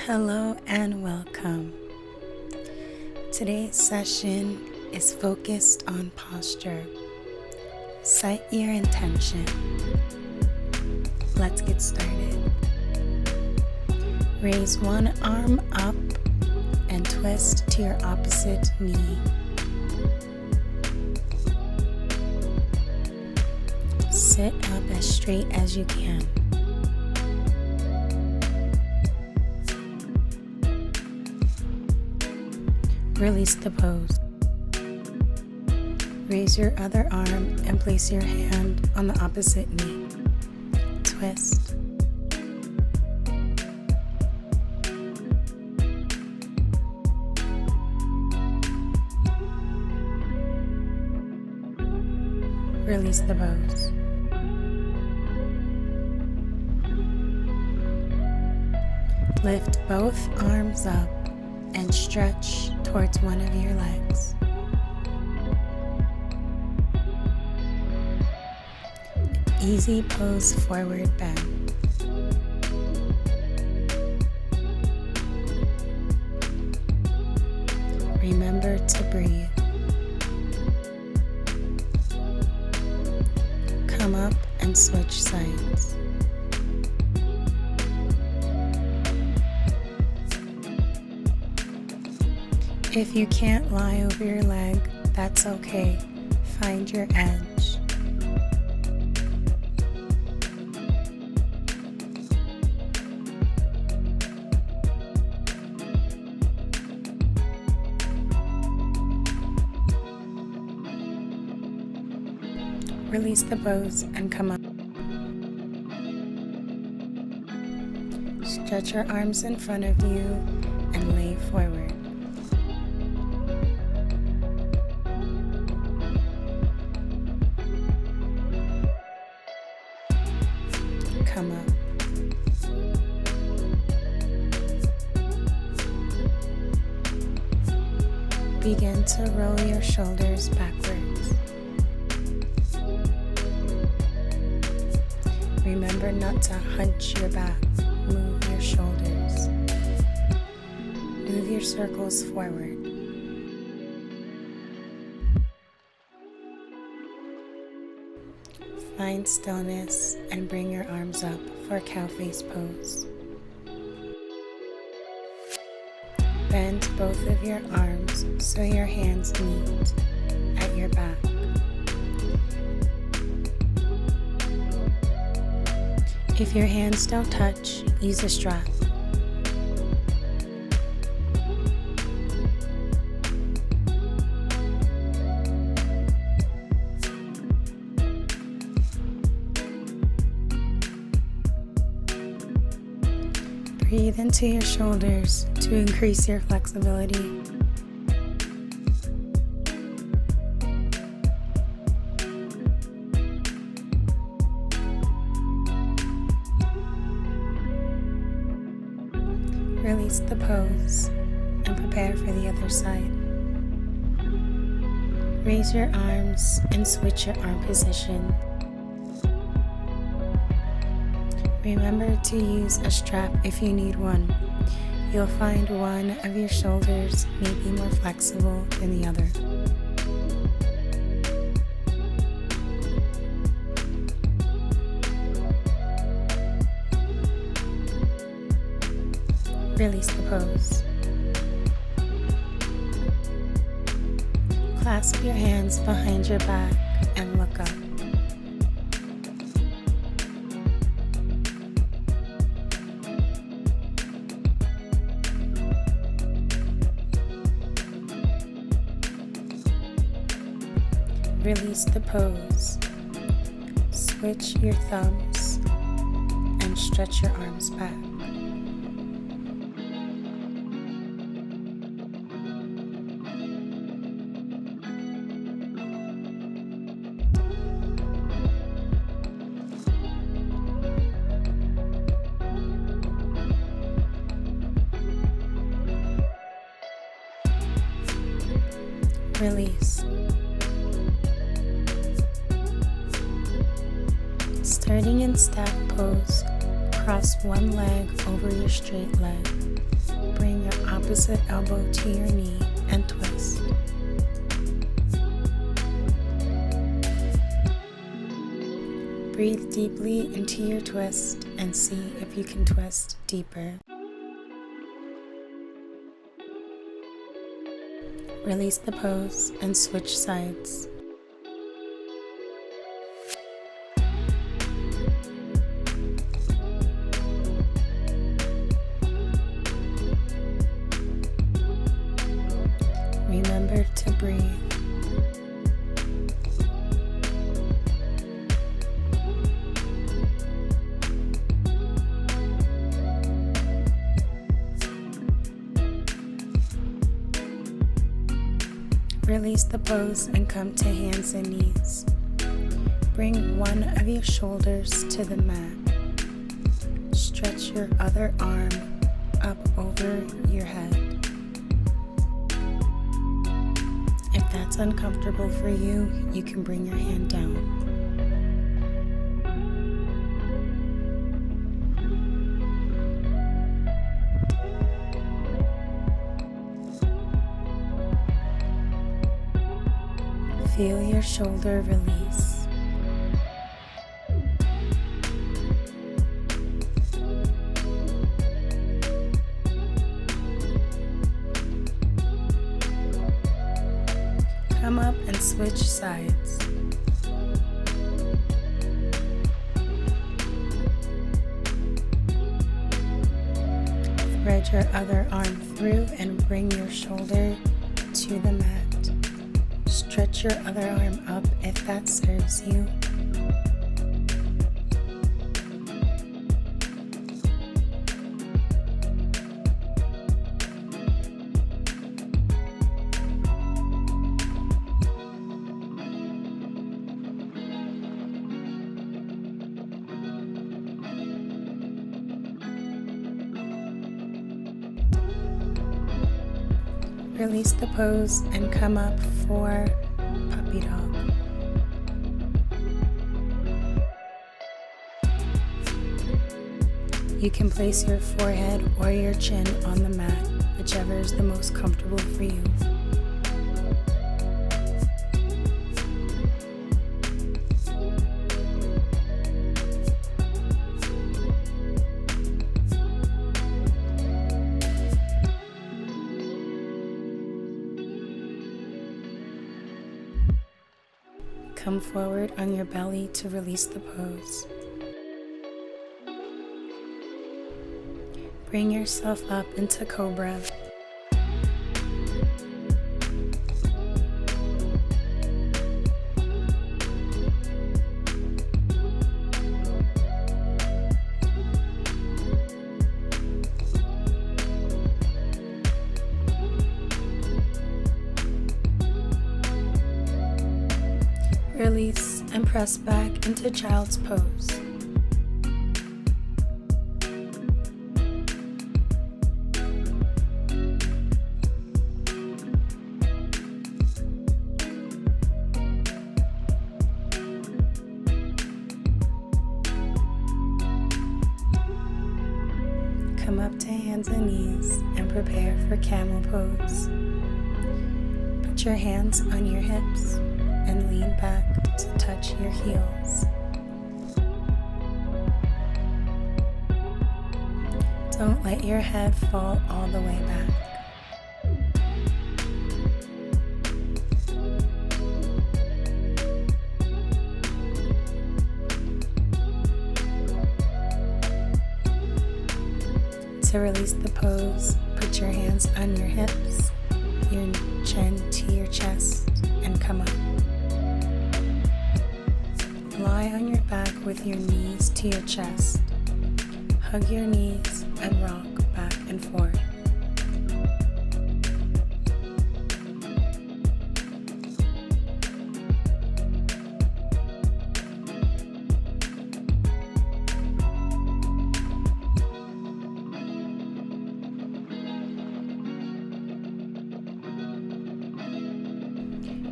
Hello and welcome. Today's session is focused on posture. Set your intention. Let's get started. Raise one arm up and twist to your opposite knee. Sit up as straight as you can. Release the pose. Raise your other arm and place your hand on the opposite knee. Twist. Release the pose. Lift both arms up and stretch towards one of your legs. Easy pose forward bend. Remember to breathe. Come up and switch sides. If you can't lie over your leg, that's okay. Find your edge. Release the pose and come up. Stretch your arms in front of you and lay forward. Come up. Begin to roll your shoulders backwards. Remember not to hunch your back. Move your shoulders. Move your circles forward. Find stillness and bring your arms up for cow face pose. Bend both of your arms so your hands meet at your back. If your hands don't touch, use a strap. Breathe into your shoulders to increase your flexibility. Release the pose and prepare for the other side. Raise your arms and switch your arm position. Remember to use a strap if you need one. You'll find one of your shoulders may be more flexible than the other. Release the pose. Clasp your hands behind your back and look up. Release the pose. Switch your thumbs and stretch your arms back. Release. Starting in stack pose, cross one leg over your straight leg. Bring your opposite elbow to your knee and twist. Breathe deeply into your twist and see if you can twist deeper. Release the pose and switch sides. Remember to breathe. Release the pose and come to hands and knees. Bring one of your shoulders to the mat. Stretch your other arm up over your head. If that's uncomfortable for you, you can bring your hand down. Feel your shoulder release. Come up and switch sides. Thread your other arm through and bring your shoulder to the mat. Stretch your other arm up if that serves you. Release the pose and come up for puppy dog. You can place your forehead or your chin on the mat, whichever is the most comfortable for you. Come forward on your belly to release the pose. Bring yourself up into Cobra. Release and press back into child's pose. Come up to hands and knees and prepare for camel pose. Put your hands on your hips and lean back to touch your heels. Don't let your head fall all the way back. To release the pose, put your hands on your hips, your chin to your chest, and come up. Lie on your back with your knees to your chest. Hug your knees and rock back and forth.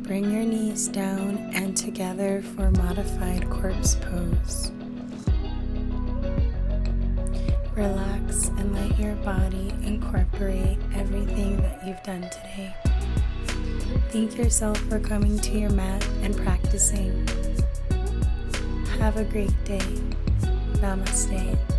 Bring your knees down and together for modified corpse pose. Relax and let your body incorporate everything that you've done today. Thank yourself for coming to your mat and practicing. Have a great day. Namaste.